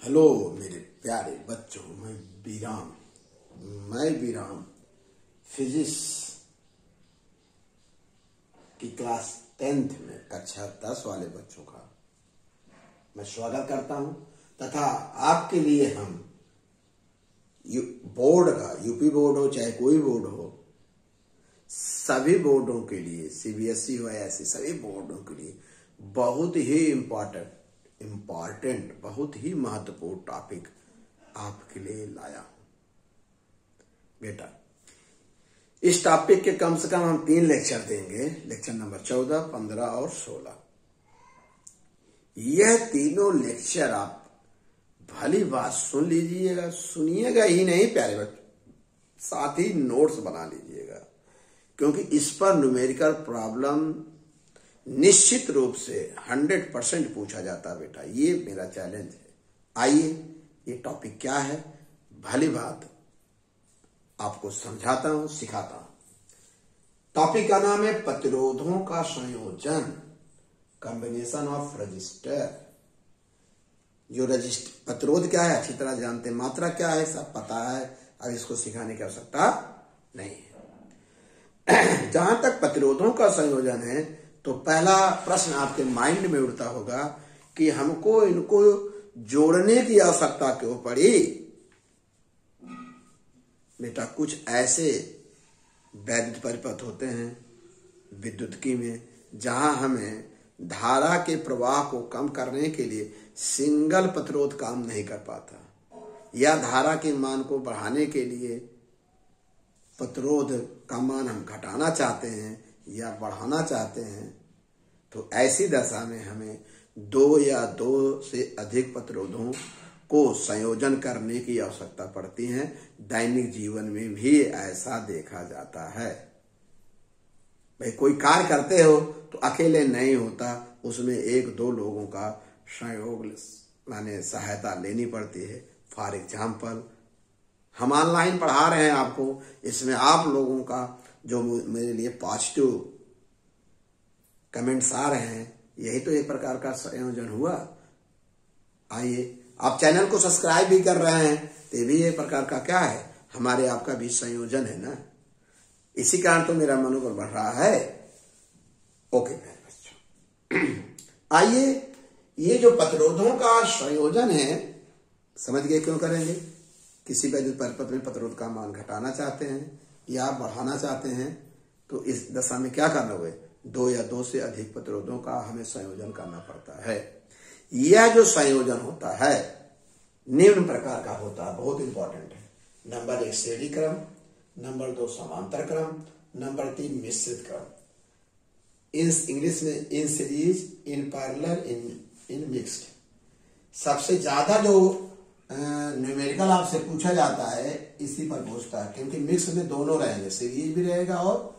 Hello मेरे प्यारे बच्चों, मैं विराम फिजिक्स की क्लास 10th में कक्षा 10 वाले बच्चों का मैं स्वागत करता हूं तथा आपके लिए हम बोर्ड का यूपी बोर्ड हो चाहे कोई बोर्ड हो, सभी बोर्डों के लिए सीबीएसई हो ऐसे सभी बोर्डों के लिए बहुत ही इम्पोर्टेंट बहुत ही महत्वपूर्ण टॉपिक आपके लिए लाया हूं। बेटा, इस टॉपिक के कम से कम हम 3 लेक्चर देंगे, लेक्चर नंबर 14, 15 और 16। यह तीनों लेक्चर आप भली बात सुन लीजिएगा, सुनिएगा ही नहीं प्यारे बच्चों, साथ ही नोट्स बना लीजिएगा, क्योंकि इस पर न्यूमेरिकल प्रॉब्लम निश्चित रूप से 100% पूछा जाता बेटा। ये मेरा चैलेंज है। आइए, ये टॉपिक क्या है, भली बात आपको समझाता हूं, सिखाता हूं। टॉपिक का नाम है प्रतिरोधों का संयोजन, कॉम्बिनेशन ऑफ रजिस्टर। जो रजिस्टर प्रतिरोध क्या है अच्छी तरह जानते हैं, मात्रा क्या है सब पता है, अब इसको सिखाने की आवश्यकता नहीं है। जहां तक प्रतिरोधों का संयोजन है तो पहला प्रश्न आपके माइंड में उठता होगा कि हमको इनको जोड़ने की आवश्यकता क्यों पड़ी। बेटा, कुछ ऐसे वैद्युत परिपथ होते हैं विद्युतकी में जहां हमें धारा के प्रवाह को कम करने के लिए सिंगल प्रतिरोध काम नहीं कर पाता, या धारा के मान को बढ़ाने के लिए प्रतिरोध का मान हम घटाना चाहते हैं या बढ़ाना चाहते हैं, तो ऐसी दशा में हमें 2 या 2 से अधिक प्रतिरोधों को संयोजन करने की आवश्यकता पड़ती है। दैनिक जीवन में भी ऐसा देखा जाता है। भाई, कोई कार्य करते हो तो अकेले नहीं होता, उसमें 1-2 लोगों का सहयोग माने सहायता लेनी पड़ती है। फॉर एग्जाम्पल, हम ऑनलाइन पढ़ा रहे हैं आपको, इसमें आप लोगों का जो मेरे लिए पॉजिटिव कमेंट्स आ रहे हैं, यही तो एक प्रकार का संयोजन हुआ। आइए, आप चैनल को सब्सक्राइब भी कर रहे हैं तो ये भी एक प्रकार का क्या है, हमारे आपका भी संयोजन है ना। इसी कारण तो मेरा मनोबल बढ़ रहा है। ओके बच्चों, आइए, ये जो प्रतिरोधों का संयोजन है, समझ गए क्यों करेंगे। किसी वैद्युत परिपथ में प्रतिरोध का मान घटाना चाहते हैं या बढ़ाना चाहते हैं, तो इस दशा में क्या करना हुए, 2 या 2 से अधिक प्रतिरोधों का हमें संयोजन करना पड़ता है। यह जो संयोजन होता है निम्न प्रकार का होता है, बहुत इंपॉर्टेंट है। नंबर 1 श्रेणी क्रम, नंबर 2 समांतर क्रम, नंबर 3 मिश्रित क्रम। इंग्लिश में in series, in parallel, in mixed. सबसे ज्यादा जो न्यूमेरिकल आपसे पूछा जाता है इसी पर पूछता है, क्योंकि मिक्स में दोनों रहेंगे, सीरीज भी रहेगा और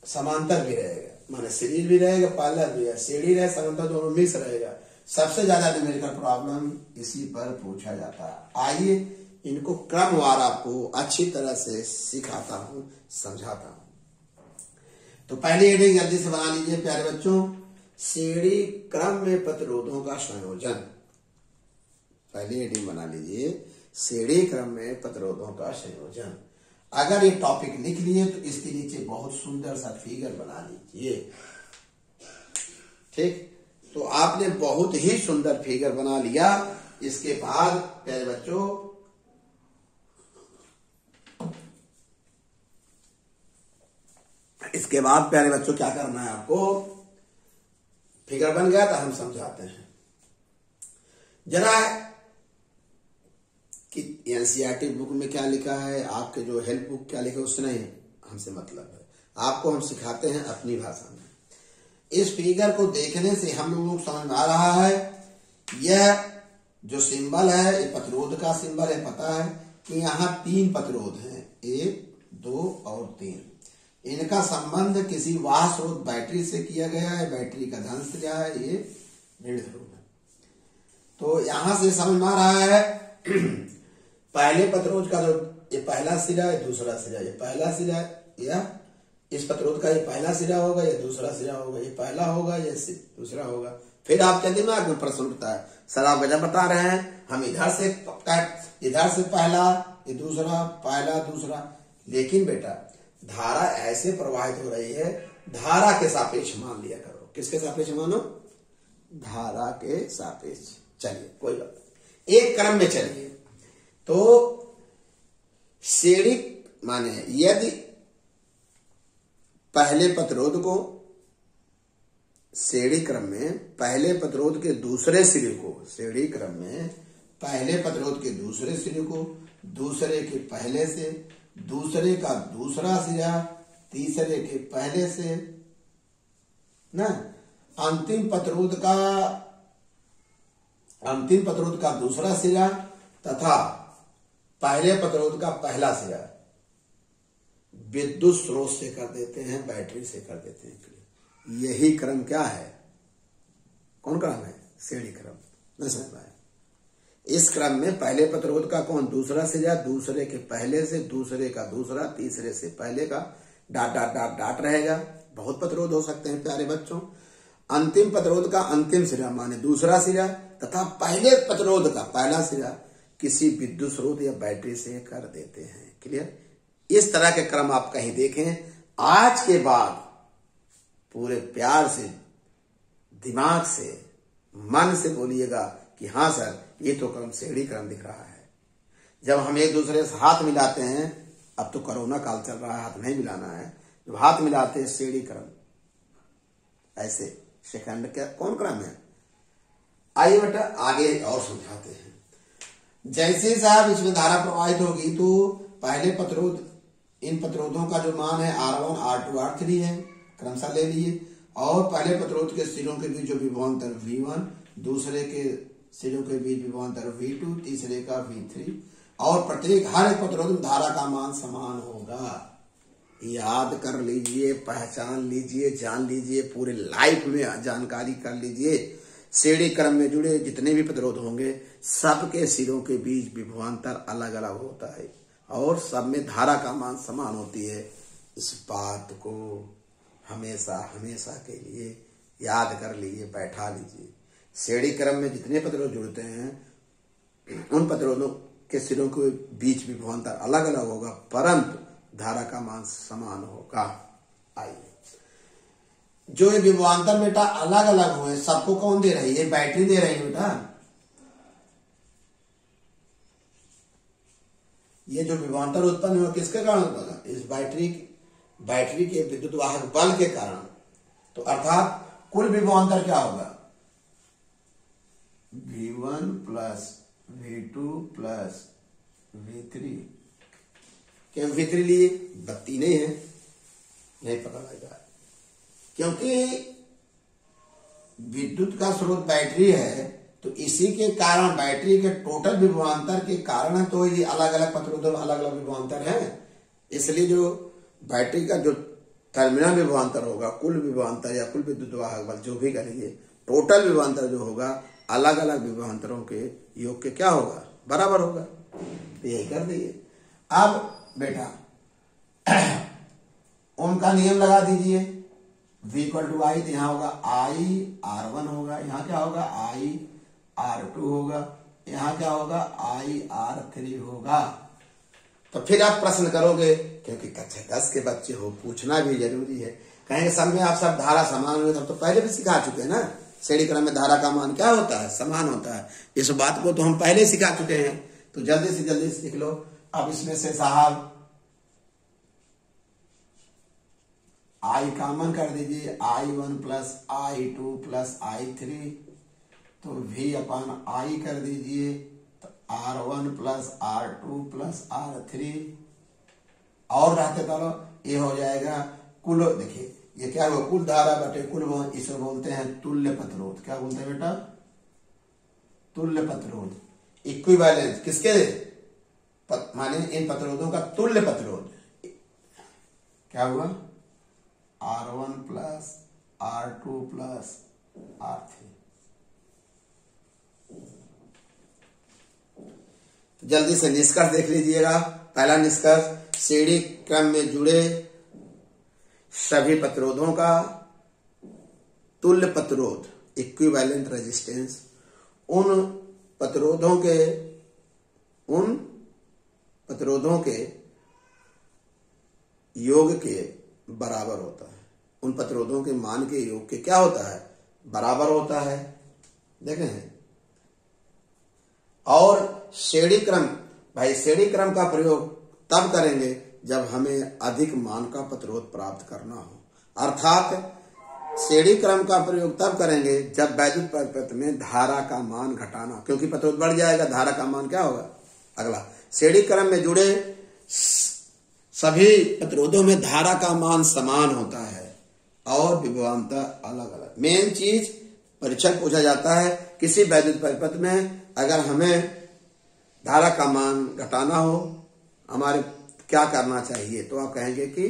समांतर भी रहेगा, माने सीरीज भी रहेगा, पैरेलल भी है, सीढ़ी रहे समांतर दोनों मिक्स रहेगा। सबसे ज्यादा न्यूमेरिकल प्रॉब्लम इसी पर पूछा जाता है। आइए, इनको क्रमवार आपको अच्छी तरह से सिखाता हूं, समझाता हूं। तो पहली हेडिंग जल्दी से बना लीजिए प्यारे बच्चों, श्रेणी क्रम में प्रतिरोधों का संयोजन। पहली हेडिंग बना लीजिए, श्रेणी क्रम में प्रतिरोधों का संयोजन। अगर ये टॉपिक लिख लिए तो इसके नीचे बहुत सुंदर सा फिगर बना लीजिए। ठीक, तो आपने बहुत ही सुंदर फिगर बना लिया। इसके बाद प्यारे बच्चों, क्या करना है आपको, फिगर बन गया तो हम समझाते हैं जरा कि एनसीईआरटी बुक में क्या लिखा है, आपके जो हेल्प बुक क्या लिखा है, उससे नहीं हमसे मतलब है, आपको हम सिखाते हैं अपनी भाषा में। इस फिगर को देखने से हम लोगों को समझ में आ रहा है, यह जो सिंबल है ये प्रतिरोध का सिंबल है। पता है कि यहाँ 3 प्रतिरोध हैं, 1, 2 और 3। इनका संबंध किसी वाह स्रोत बैटरी से किया गया है। बैटरी का धन क्या है, ये ऋण ध्रुव है। तो यहां से समझ में आ रहा है पहले प्रतिरोध का जो ये पहला सिरा है, दूसरा सिरा, ये पहला सिरा है, यह इस प्रतिरोध का ये पहला सिरा होगा या दूसरा सिरा होगा, ये पहला होगा या दूसरा होगा। फिर आपके दिमाग में प्रश्न उठता है, सर आप गजब बता रहे हैं, हम इधर से पहला, ये दूसरा, पहला दूसरा। लेकिन बेटा धारा ऐसे प्रवाहित हो रही है, धारा के सापेक्ष मान लिया करो। किसके सापेक्ष मानो? धारा के सापेक्ष। चलिए कोई बात नहीं, एक क्रम में चलिए। तो श्रेणी माने यदि पहले प्रतिरोध को श्रेणी क्रम में पहले प्रतिरोध के दूसरे सिरे को, श्रेणी क्रम में पहले प्रतिरोध के दूसरे सिरे को दूसरे के पहले से, दूसरे का दूसरा सिरा तीसरे के पहले से ना, अंतिम प्रतिरोध का दूसरा सिरा तथा पहले प्रतिरोध का पहला सिरा विद्युत स्रोत से कर देते हैं, बैटरी से कर देते हैं। यही क्रम क्या है? कौन क्रम है? श्रेणी क्रम। नहीं समझ पाए? इस क्रम में पहले प्रतिरोध का कौन दूसरा सिरा, दूसरे के पहले से, दूसरे का दूसरा, तीसरे से पहले का डाट डाट डाट डाट रहेगा। बहुत प्रतिरोध हो सकते हैं प्यारे बच्चों। अंतिम प्रतिरोध का अंतिम सिरा माने दूसरा सिरा तथा पहले प्रतिरोध का पहला सिरा किसी विद्युत स्रोत या बैटरी से कर देते हैं। क्लियर? इस तरह के क्रम आप कहीं देखें, आज के बाद पूरे प्यार से, दिमाग से, मन से बोलिएगा कि हाँ सर ये तो क्रम श्रेणी क्रम दिख रहा है। जब हम एक दूसरे से हाथ मिलाते हैं, अब तो कोरोना काल चल रहा है, हाथ नहीं मिलाना है, जब हाथ मिलाते हैं श्रेणी क्रम, ऐसे सेकंड क्या कौन क्रम है? आइए बेटा आगे और समझाते हैं। जैसे साहब इसमें धारा प्रवाहित होगी तो पहले प्रतिरोध, इन प्रतिरोधों का जो मान है R1, R2, R3 है, क्रमशः ले लिए। और पहले प्रतिरोध के सिरों के बीच जो विभवांतर V1, दूसरे के सिरों के बीच विभवांतर V2, तीसरे का V3, और प्रत्येक हर एक प्रतिरोध में धारा का मान समान होगा। याद कर लीजिए, पहचान लीजिए, जान लीजिए, पूरे लाइफ में जानकारी कर लीजिए। श्रेणी क्रम में जुड़े जितने भी प्रतिरोध होंगे सबके सिरों के बीच विभवांतर अलग अलग होता है और सब में धारा का मान समान होती है। इस बात को हमेशा हमेशा के लिए याद कर लीजिए, बैठा लीजिए। श्रेणी क्रम में जितने प्रतिरोध जुड़ते हैं उन प्रतिरोधों के सिरों के बीच विभवांतर अलग अलग होगा परंतु धारा का मान समान होगा। आइए, जो ये विभवांतर बेटा अलग अलग हुए सबको कौन दे रही है? बैटरी दे रही है बेटा। ये जो विभवांतर उत्पन्न हुआ किसके कारण उत्पन्न? इस बैटरी के विद्युत वाहक बल के कारण। तो अर्थात कुल विभवांतर क्या होगा? V1 plus V2 plus V3। क्या V3 लिए? बत्ती नहीं है, नहीं पता लगा, क्योंकि विद्युत का स्रोत बैटरी है तो इसी के कारण बैटरी के टोटल विभवांतर के कारण तो ये अलग अलग प्रतिरोध अलग अलग विभवांतर है। इसलिए जो बैटरी का जो टर्मिनल विभवांतर होगा, कुल विभवांतर या कुल विद्युत वाहक बल जो भी करेंगे, टोटल विभवांतर जो होगा अलग अलग विभवांतरों के योग के क्या होगा? बराबर होगा। तो यही कर दिए। अब बेटा ओम का नियम लगा दीजिए। V इक्वल टू आई, तो यहाँ होगा I R1 होगा, यहाँ क्या होगा? I R2 होगा, यहाँ क्या होगा? I R3 होगा। तो फिर आप प्रश्न करोगे, क्योंकि कक्षा 10 के बच्चे हो, पूछना भी जरूरी है। कहेंगे सब में आप सब धारा समान हुए, तब तो पहले भी सिखा चुके हैं ना। श्रेणी क्रम में धारा का मान क्या होता है? समान होता है। इस बात को तो हम पहले सिखा चुके हैं, तो जल्दी से जल्दी सीख लो। अब इसमें से साहब I कॉमन कर दीजिए, I1 plus I2 plus I3, तो V अपन I कर दीजिए, तो R1 plus R2 plus R3, और रहते चलो ये हो जाएगा कुल। देखिए ये क्या हुआ? कुल धारा बटे कुल, इसे बोलते हैं तुल्य प्रतिरोध। क्या बोलते हैं बेटा? तुल्य प्रतिरोध। इक्विवेलेंस किसके? माने इन प्रतिरोधों का तुल्य प्रतिरोध क्या हुआ? R1 plus R2 plus R3। जल्दी से निष्कर्ष देख लीजिएगा। पहला निष्कर्ष, श्रेणी क्रम में जुड़े सभी प्रतिरोधों का तुल्य प्रतिरोध, इक्विवेलेंट रेजिस्टेंस, उन प्रतिरोधों के योग के बराबर होता है। उन प्रतिरोधों के मान के योग के क्या होता है? बराबर होता है। देखें, और श्रेणी क्रम, भाई श्रेणी क्रम का प्रयोग तब करेंगे जब हमें अधिक मान का प्रतिरोध प्राप्त करना हो, अर्थात श्रेणी क्रम का प्रयोग तब करेंगे जब वैद्युत परिपथ में धारा का मान घटाना, क्योंकि प्रतिरोध बढ़ जाएगा, धारा का मान क्या होगा? अगला, श्रेणी क्रम में जुड़े सभी प्रतिरोधों में धारा का मान समान होता है और विभवांतर अलग अलग। मेन चीज परीक्षा पूछा जाता है, किसी वैद्युत परिपथ में अगर हमें धारा का मान घटाना हो, हमारे क्या करना चाहिए? तो आप कहेंगे कि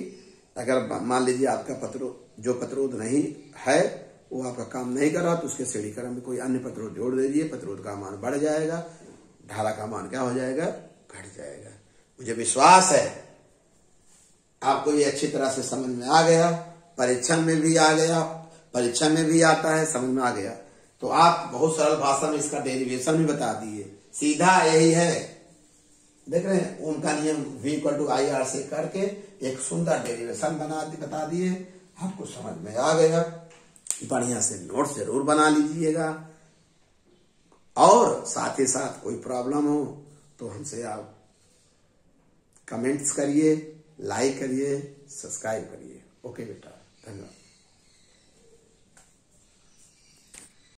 अगर मान लीजिए आपका प्रतिरोध नहीं है, वो आपका काम नहीं कर रहा, तो उसके श्रेणी क्रम में कोई अन्य प्रतिरोध जोड़ दीजिए, प्रतिरोध का मान बढ़ जाएगा, धारा का मान क्या हो जाएगा? घट जाएगा। मुझे विश्वास है आपको ये अच्छी तरह से समझ में आ गया, परीक्षा में भी आ गया, परीक्षा में भी आता है, समझ में आ गया। तो आप बहुत सरल भाषा में इसका डेरिवेशन भी बता दिए, सीधा यही है। देख रहे हैं, उनका नियम V=IR से करके एक सुंदर डेरिवेशन बता दिए, आपको समझ में आ गया। बढ़िया से नोट जरूर बना लीजिएगा, और साथ ही साथ कोई प्रॉब्लम हो तो हमसे आप कमेंट्स करिए, लाइक करिए, सब्सक्राइब करिए। ओके बेटा, धन्यवाद।